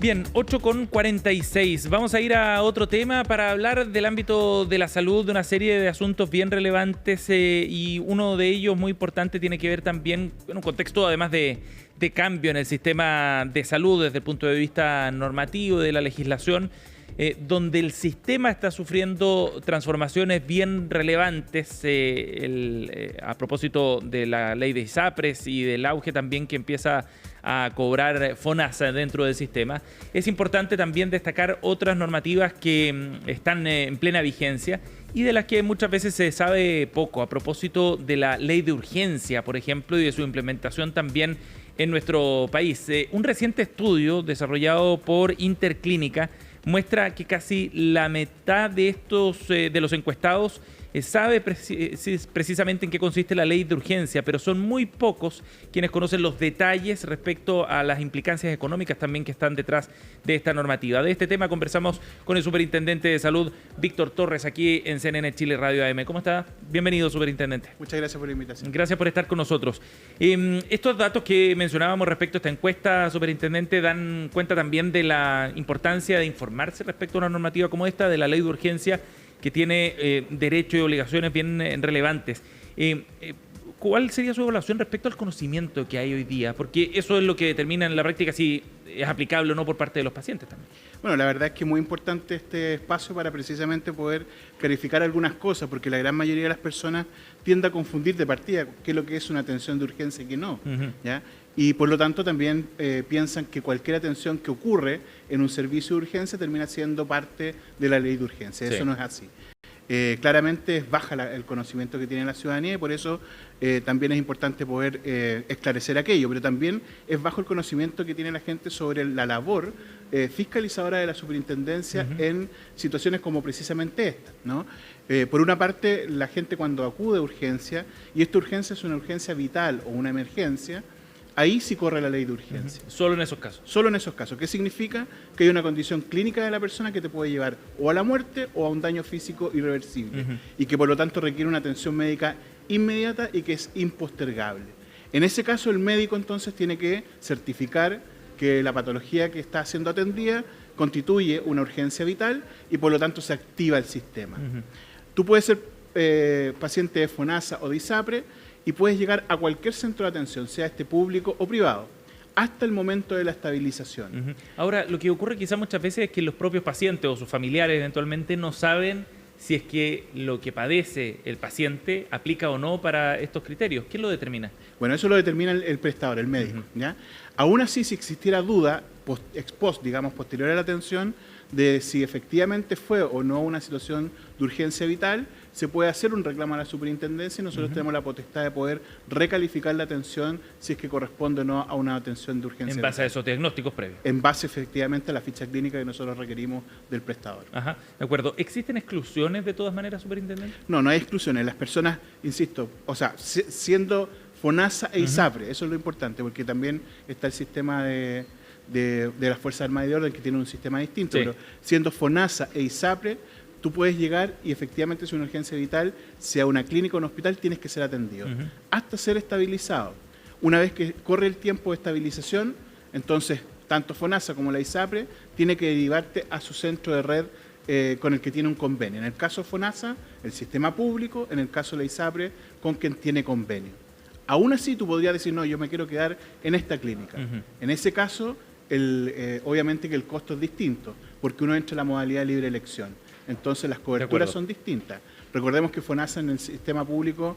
Bien, 8:46. Vamos a ir a otro tema para hablar del ámbito de la salud, de una serie de asuntos bien relevantes y uno de ellos muy importante tiene que ver también en un contexto además de cambio en el sistema de salud desde el punto de vista normativo de la legislación, donde el sistema está sufriendo transformaciones bien relevantes a propósito de la ley de ISAPRES y del auge también que empieza a cobrar FONASA dentro del sistema. Es importante también destacar otras normativas que están en plena vigencia y de las que muchas veces se sabe poco, a propósito de la ley de urgencia, por ejemplo, y de su implementación también en nuestro país. Un reciente estudio desarrollado por Interclínica muestra que casi la mitad de los encuestados sabe precisamente en qué consiste la ley de urgencia, pero son muy pocos quienes conocen los detalles respecto a las implicancias económicas también que están detrás de esta normativa. De este tema conversamos con el Superintendente de Salud, Víctor Torres, aquí en CNN Chile Radio AM. ¿Cómo está? Bienvenido, Superintendente. Muchas gracias por la invitación. Gracias por estar con nosotros. Estos datos que mencionábamos respecto a esta encuesta, Superintendente, dan cuenta también de la importancia de informarse respecto a una normativa como esta, de la ley de urgencia, que tiene derechos y obligaciones bien relevantes. ¿Cuál sería su evaluación respecto al conocimiento que hay hoy día? Porque eso es lo que determina en la práctica si es aplicable o no por parte de los pacientes también. Bueno, la verdad es que es muy importante este espacio para precisamente poder clarificar algunas cosas, porque la gran mayoría de las personas tiende a confundir de partida qué es lo que es una atención de urgencia y qué no, ¿ya? Y por lo tanto también piensan que cualquier atención que ocurre en un servicio de urgencia termina siendo parte de la ley de urgencia. Sí. Eso no es así. Claramente es baja el conocimiento que tiene la ciudadanía y por eso también es importante poder esclarecer aquello, pero también es bajo el conocimiento que tiene la gente sobre la labor fiscalizadora de la superintendencia en situaciones como precisamente esta, ¿no? Por una parte, la gente cuando acude a urgencia, y esta urgencia es una urgencia vital o una emergencia, ahí sí corre la ley de urgencia. Solo en esos casos. Solo en esos casos. ¿Qué significa? Que hay una condición clínica de la persona que te puede llevar o a la muerte o a un daño físico irreversible y que por lo tanto requiere una atención médica inmediata y que es impostergable. En ese caso el médico entonces tiene que certificar que la patología que está siendo atendida constituye una urgencia vital y por lo tanto se activa el sistema. Tú puedes ser paciente de FONASA o de ISAPRE y puedes llegar a cualquier centro de atención, sea este público o privado, hasta el momento de la estabilización. Ahora, lo que ocurre quizás muchas veces es que los propios pacientes o sus familiares eventualmente no saben si es que lo que padece el paciente aplica o no para estos criterios. ¿Quién lo determina? Bueno, eso lo determina el prestador, el médico, ¿ya? Aún así, si existiera duda, digamos, posterior a la atención, de si efectivamente fue o no una situación de urgencia vital, se puede hacer un reclamo a la superintendencia y nosotros tenemos la potestad de poder recalificar la atención si es que corresponde o no a una atención de urgencia vital. En base a esos diagnósticos previos. En base efectivamente a la ficha clínica que nosotros requerimos del prestador. Ajá, de acuerdo. ¿Existen exclusiones de todas maneras, Superintendente? No, no hay exclusiones. Las personas, insisto, o sea, siendo FONASA e ISAPRE, eso es lo importante, porque también está el sistema de las Fuerzas Armadas y de Orden que tiene un sistema distinto, pero siendo FONASA e ISAPRE, tú puedes llegar y efectivamente si es una urgencia vital, sea una clínica o un hospital, tienes que ser atendido hasta ser estabilizado. Una vez que corre el tiempo de estabilización, entonces tanto FONASA como la ISAPRE tiene que derivarte a su centro de red con el que tiene un convenio. En el caso de FONASA, el sistema público, en el caso de la ISAPRE, con quien tiene convenio. Aún así tú podrías decir, no, yo me quiero quedar en esta clínica. En ese caso, obviamente que el costo es distinto, porque uno entra en la modalidad de libre elección. Entonces las coberturas son distintas. Recordemos que FONASA en el sistema público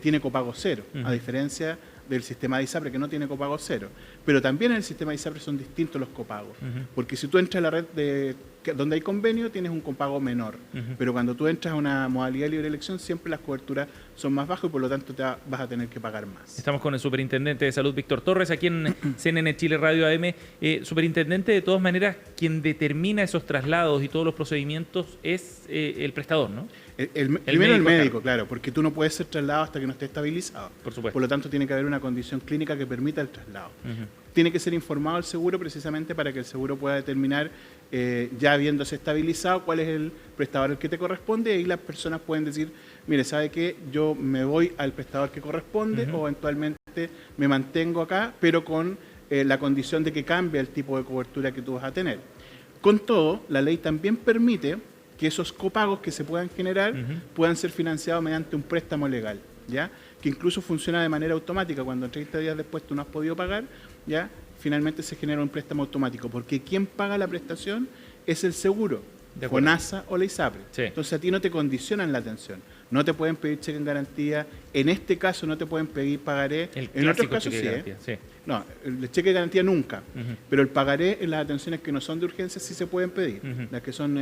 tiene copago cero, a diferencia del sistema de ISAPRE que no tiene copago cero. Pero también en el sistema de ISAPRE son distintos los copagos, porque si tú entras a la red donde hay convenio tienes un copago menor, pero cuando tú entras a una modalidad de libre elección siempre las coberturas son más bajas y por lo tanto vas a tener que pagar más. Estamos con el Superintendente de Salud, Víctor Torres, aquí en CNN Chile Radio AM. Superintendente, de todas maneras, quien determina esos traslados y todos los procedimientos es el prestador, ¿no? Primero el médico, claro, porque tú no puedes ser trasladado hasta que no esté estabilizado. Por supuesto. Por lo tanto, tiene que haber una condición clínica que permita el traslado. Tiene que ser informado el seguro precisamente para que el seguro pueda determinar, ya habiéndose estabilizado, cuál es el prestador al que te corresponde, y ahí las personas pueden decir, mire, ¿sabe qué? Yo me voy al prestador que corresponde o eventualmente me mantengo acá, pero con la condición de que cambie el tipo de cobertura que tú vas a tener. Con todo, la ley también permite que esos copagos que se puedan generar puedan ser financiados mediante un préstamo legal, ¿ya? Que incluso funciona de manera automática. Cuando 30 días después tú no has podido pagar, ¿ya? Finalmente se genera un préstamo automático, porque quien paga la prestación es el seguro, FONASA o la ISAPRE. Sí. Entonces a ti no te condicionan la atención, no te pueden pedir cheque en garantía, en este caso no te pueden pedir pagaré, en otros casos sí, sí. No, el cheque de garantía nunca, pero el pagaré en las atenciones que no son de urgencia sí se pueden pedir, las que son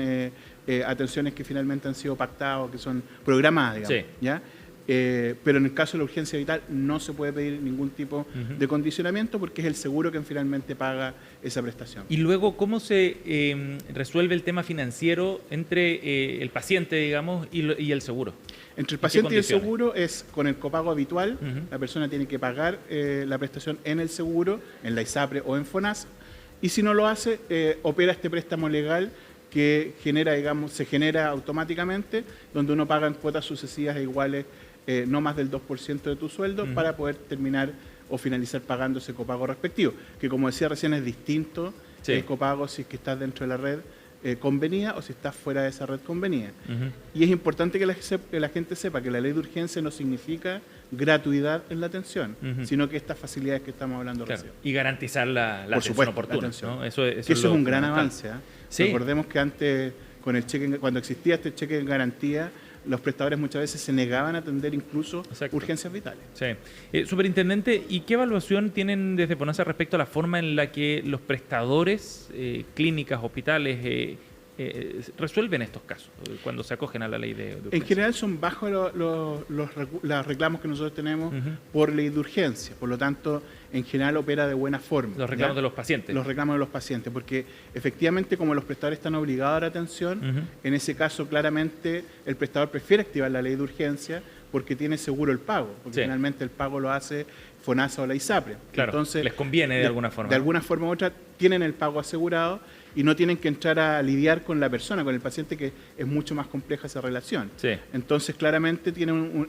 atenciones que finalmente han sido pactadas o que son programadas, digamos, sí. ¿Ya? Pero en el caso de la urgencia vital no se puede pedir ningún tipo de condicionamiento porque es el seguro quien finalmente paga esa prestación. Y luego, ¿cómo se resuelve el tema financiero entre el paciente, digamos, y el seguro? Entre el paciente y el seguro es con el copago habitual, la persona tiene que pagar la prestación en el seguro, en la ISAPRE o en FONASA, y si no lo hace, opera este préstamo legal que genera, digamos, se genera automáticamente, donde uno paga en cuotas sucesivas e iguales no más del 2% de tu sueldo para poder terminar o finalizar pagando ese copago respectivo, que como decía recién es distinto el copago si es que estás dentro de la red convenida o si estás fuera de esa red convenida. Y es importante que la gente sepa que la ley de urgencia no significa gratuidad en la atención, sino que estas facilidades que estamos hablando recién. Y garantizar la atención oportuna. La atención. ¿No? Eso es un gran avance. Sí. Recordemos que antes, con el cheque, cuando existía este cheque en garantía, los prestadores muchas veces se negaban a atender incluso urgencias vitales. Sí. Superintendente, ¿y qué evaluación tienen desde FONASA respecto a la forma en la que los prestadores, clínicas, hospitales, resuelven estos casos cuando se acogen a la ley de urgencia? En general son bajos los reclamos que nosotros tenemos por ley de urgencia, por lo tanto, en general opera de buena forma. Los reclamos de los pacientes. Los reclamos de los pacientes, porque efectivamente como los prestadores están obligados a dar atención, en ese caso claramente el prestador prefiere activar la ley de urgencia porque tiene seguro el pago, porque finalmente el pago lo hace FONASA o la ISAPRE. Claro, entonces, les conviene de alguna forma. De alguna forma u otra tienen el pago asegurado y no tienen que entrar a lidiar con la persona, con el paciente, que es mucho más compleja esa relación. Entonces, claramente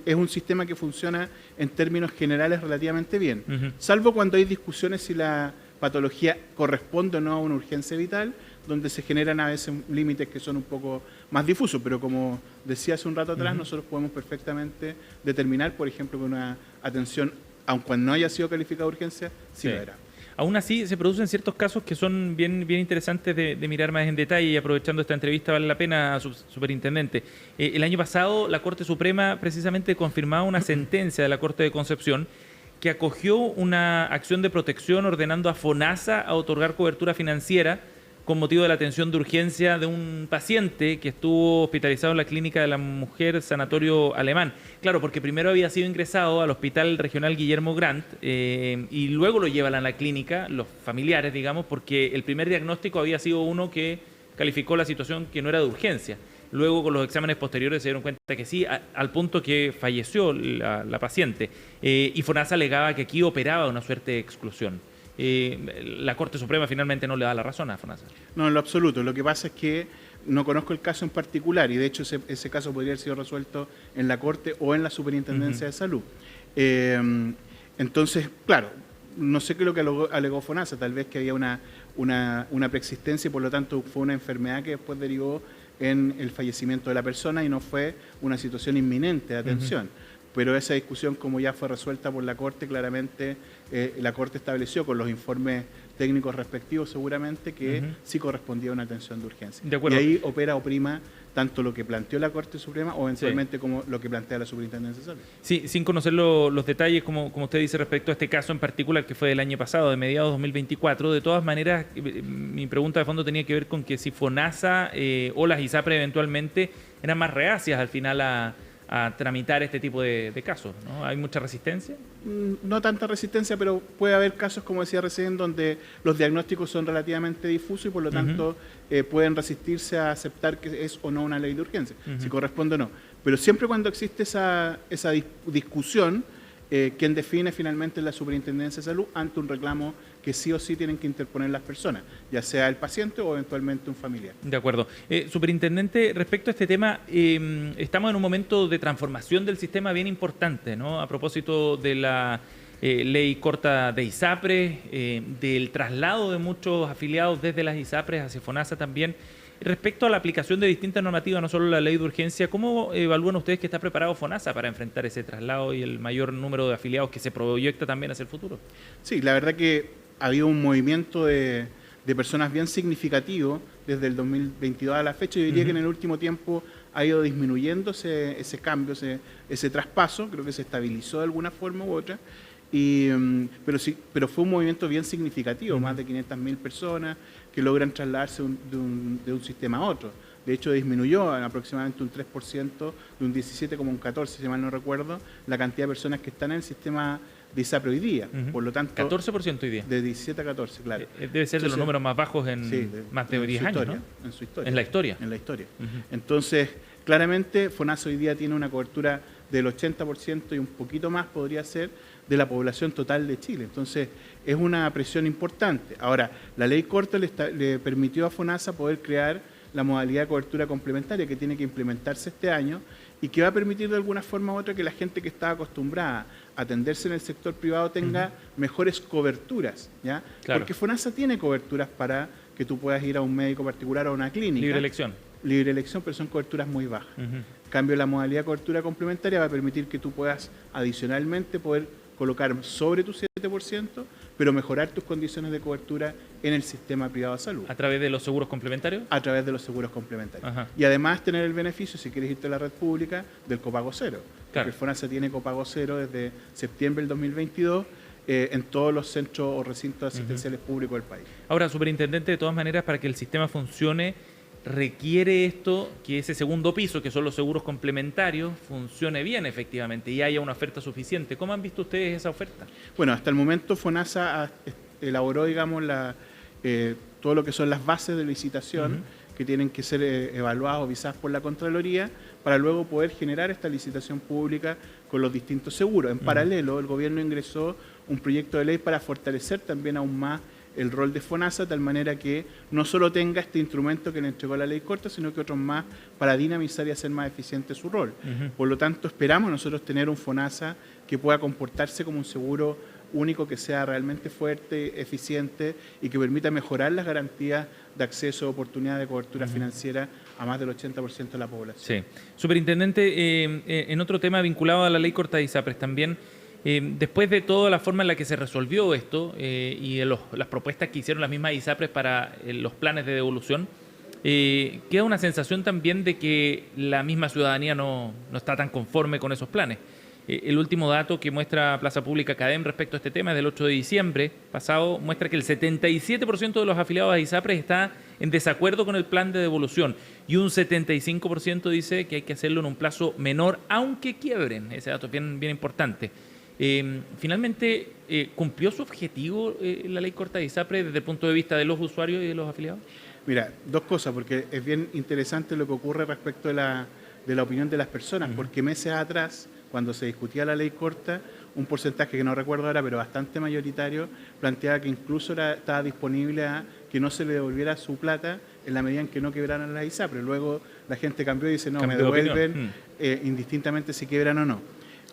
es un sistema que funciona en términos generales relativamente bien, salvo cuando hay discusiones si la patología corresponde o no a una urgencia vital, donde se generan a veces límites que son un poco más difusos, pero como decía hace un rato atrás, nosotros podemos perfectamente determinar, por ejemplo, que una atención, aunque no haya sido calificada de urgencia, sí lo era. Aún así, se producen ciertos casos que son bien interesantes de mirar más en detalle, y aprovechando esta entrevista vale la pena, superintendente. El año pasado la Corte Suprema precisamente confirmaba una sentencia de la Corte de Concepción que acogió una acción de protección ordenando a FONASA a otorgar cobertura financiera con motivo de la atención de urgencia de un paciente que estuvo hospitalizado en la Clínica de la Mujer Sanatorio Alemán. Claro, porque primero había sido ingresado al Hospital Regional Guillermo Grant y luego lo llevan a la clínica, los familiares, digamos, porque el primer diagnóstico había sido uno que calificó la situación que no era de urgencia. Luego, con los exámenes posteriores, se dieron cuenta que sí, al punto que falleció la paciente. Y FONASA alegaba que aquí operaba una suerte de exclusión. La Corte Suprema finalmente no le da la razón a FONASA. No, en lo absoluto. Lo que pasa es que no conozco el caso en particular y de hecho ese caso podría haber sido resuelto en la Corte o en la Superintendencia de Salud. Entonces, claro, no sé qué es lo que alegó FONASA, tal vez que había una preexistencia y por lo tanto fue una enfermedad que después derivó en el fallecimiento de la persona y no fue una situación inminente de atención. Pero esa discusión, como ya fue resuelta por la Corte, claramente la Corte estableció con los informes técnicos respectivos seguramente que sí correspondía a una atención de urgencia. De acuerdo. Y ahí opera o prima tanto lo que planteó la Corte Suprema o eventualmente como lo que plantea la Superintendencia de Salud. Sí, sin conocer los detalles, como usted dice, respecto a este caso en particular que fue del año pasado, de mediados de 2024, de todas maneras, mi pregunta de fondo tenía que ver con que si FONASA o las ISAPRE eventualmente eran más reacias al final a tramitar este tipo de casos, ¿no? ¿Hay mucha resistencia? No tanta resistencia, pero puede haber casos, como decía recién, donde los diagnósticos son relativamente difusos y por lo tanto pueden resistirse a aceptar que es o no una ley de urgencia, si corresponde o no. Pero siempre cuando existe esa discusión, quien define finalmente es la Superintendencia de Salud ante un reclamo que sí o sí tienen que interponer las personas, ya sea el paciente o eventualmente un familiar. De acuerdo. Superintendente, respecto a este tema, estamos en un momento de transformación del sistema bien importante, ¿no? A propósito de la ley corta de ISAPRES, del traslado de muchos afiliados desde las ISAPRES hacia FONASA también. Respecto a la aplicación de distintas normativas, no solo la ley de urgencia, ¿cómo evalúan ustedes que está preparado FONASA para enfrentar ese traslado y el mayor número de afiliados que se proyecta también hacia el futuro? Sí, la verdad que ha habido un movimiento de personas bien significativo desde el 2022 a la fecha. Yo diría que en el último tiempo ha ido disminuyendo ese cambio, ese traspaso, creo que se estabilizó de alguna forma u otra. Pero fue un movimiento bien significativo, más de 500.000 personas que logran trasladarse de un sistema a otro. De hecho, disminuyó en aproximadamente un 3%, de un 17 como un 14, si mal no recuerdo, la cantidad de personas que están en el sistema de ISAPRE hoy día. Por lo tanto, 14% hoy día. De 17 a 14, claro. Debe ser de los números más bajos en más de 10 años, ¿no? En su historia. En la historia. En la historia. Entonces, claramente, FONASA hoy día tiene una cobertura del 80% y un poquito más podría ser de la población total de Chile. Entonces, es una presión importante. Ahora, la ley corta le permitió a FONASA poder crear la modalidad de cobertura complementaria que tiene que implementarse este año y que va a permitir de alguna forma u otra que la gente que está acostumbrada a atenderse en el sector privado tenga mejores coberturas, ¿ya? Claro. Porque FONASA tiene coberturas para que tú puedas ir a un médico particular o a una clínica. Libre elección. Libre elección, pero son coberturas muy bajas. En cambio, la modalidad de cobertura complementaria va a permitir que tú puedas adicionalmente poder colocar sobre tu 7%, pero mejorar tus condiciones de cobertura en el sistema privado de salud. ¿A través de los seguros complementarios? A través de los seguros complementarios. Ajá. Y además tener el beneficio, si quieres irte a la red pública, del copago cero. Claro. Porque FONASA tiene copago cero desde septiembre del 2022 en todos los centros o recintos asistenciales públicos del país. Ahora, superintendente, de todas maneras, para que el sistema funcione, requiere esto que ese segundo piso, que son los seguros complementarios, funcione bien efectivamente y haya una oferta suficiente. ¿Cómo han visto ustedes esa oferta? Bueno, hasta el momento FONASA elaboró, digamos, todo lo que son las bases de licitación que tienen que ser evaluadas o visadas por la Contraloría para luego poder generar esta licitación pública con los distintos seguros. En paralelo, el gobierno ingresó un proyecto de ley para fortalecer también aún más el rol de FONASA, de tal manera que no solo tenga este instrumento que le entregó la ley corta, sino que otros más para dinamizar y hacer más eficiente su rol. Por lo tanto, esperamos nosotros tener un FONASA que pueda comportarse como un seguro único, que sea realmente fuerte, eficiente y que permita mejorar las garantías de acceso a oportunidad de cobertura financiera a más del 80% de la población. Sí. Superintendente, en otro tema vinculado a la ley corta de ISAPRES también, después de toda la forma en la que se resolvió esto y de las propuestas que hicieron las mismas ISAPRES para los planes de devolución, queda una sensación también de que la misma ciudadanía no está tan conforme con esos planes. El último dato que muestra Plaza Pública CADEM respecto a este tema es del 8 de diciembre pasado, muestra que el 77% de los afiliados a ISAPRES está en desacuerdo con el plan de devolución y un 75% dice que hay que hacerlo en un plazo menor, aunque quiebren. Ese dato es bien importante. Finalmente, ¿cumplió su objetivo la ley corta de ISAPRES desde el punto de vista de los usuarios y de los afiliados? Mira, dos cosas, porque es bien interesante lo que ocurre respecto de la opinión de las personas, porque meses atrás, cuando se discutía la ley corta, un porcentaje que no recuerdo ahora, pero bastante mayoritario, planteaba que incluso estaba disponible a que no se le devolviera su plata en la medida en que no quebraran las ISAPRES. Luego la gente cambió y dice, no, me devuelven indistintamente si quiebran o no.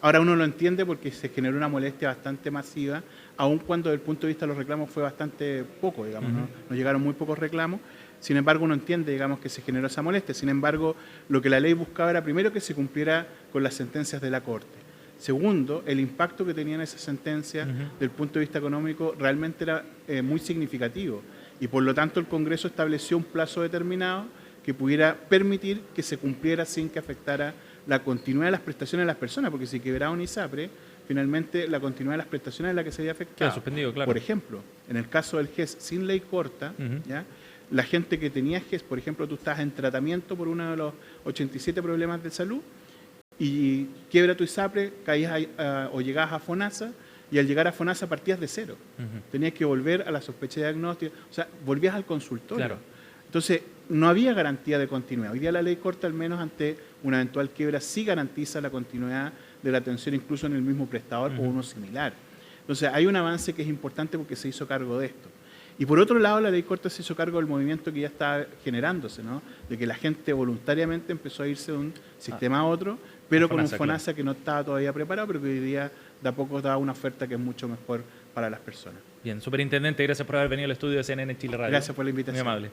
Ahora uno lo entiende porque se generó una molestia bastante masiva, aun cuando desde el punto de vista de los reclamos fue bastante poco, digamos, ¿no? Nos llegaron muy pocos reclamos. Sin embargo, uno entiende, digamos, que se generó esa molestia. Sin embargo, lo que la ley buscaba era, primero, que se cumpliera con las sentencias de la Corte. Segundo, el impacto que tenían esas sentencias desde el punto de vista económico realmente era muy significativo. Y por lo tanto, el Congreso estableció un plazo determinado que pudiera permitir que se cumpliera sin que afectara la continuidad de las prestaciones de las personas, porque si quebraba un ISAPRE, finalmente la continuidad de las prestaciones es la que se había afectado. Queda suspendido, claro. Por ejemplo, en el caso del GES sin ley corta, ¿ya? La gente que tenía GES, por ejemplo, tú estás en tratamiento por uno de los 87 problemas de salud y quiebra tu ISAPRE, caías o llegabas a FONASA y al llegar a FONASA partías de cero. Tenías que volver a la sospecha de diagnóstico, o sea, volvías al consultorio. Claro. Entonces, no había garantía de continuidad. Hoy día la ley corta, al menos ante una eventual quiebra, sí garantiza la continuidad de la atención incluso en el mismo prestador o uno similar. Entonces, hay un avance que es importante porque se hizo cargo de esto. Y por otro lado, la ley corta se hizo cargo del movimiento que ya estaba generándose, ¿no? De que la gente voluntariamente empezó a irse de un sistema a otro, pero con un FONASA que no estaba todavía preparado, pero que hoy día de a poco da una oferta que es mucho mejor para las personas. Bien, superintendente, gracias por haber venido al estudio de CNN Chile Radio. Gracias por la invitación. Muy amable.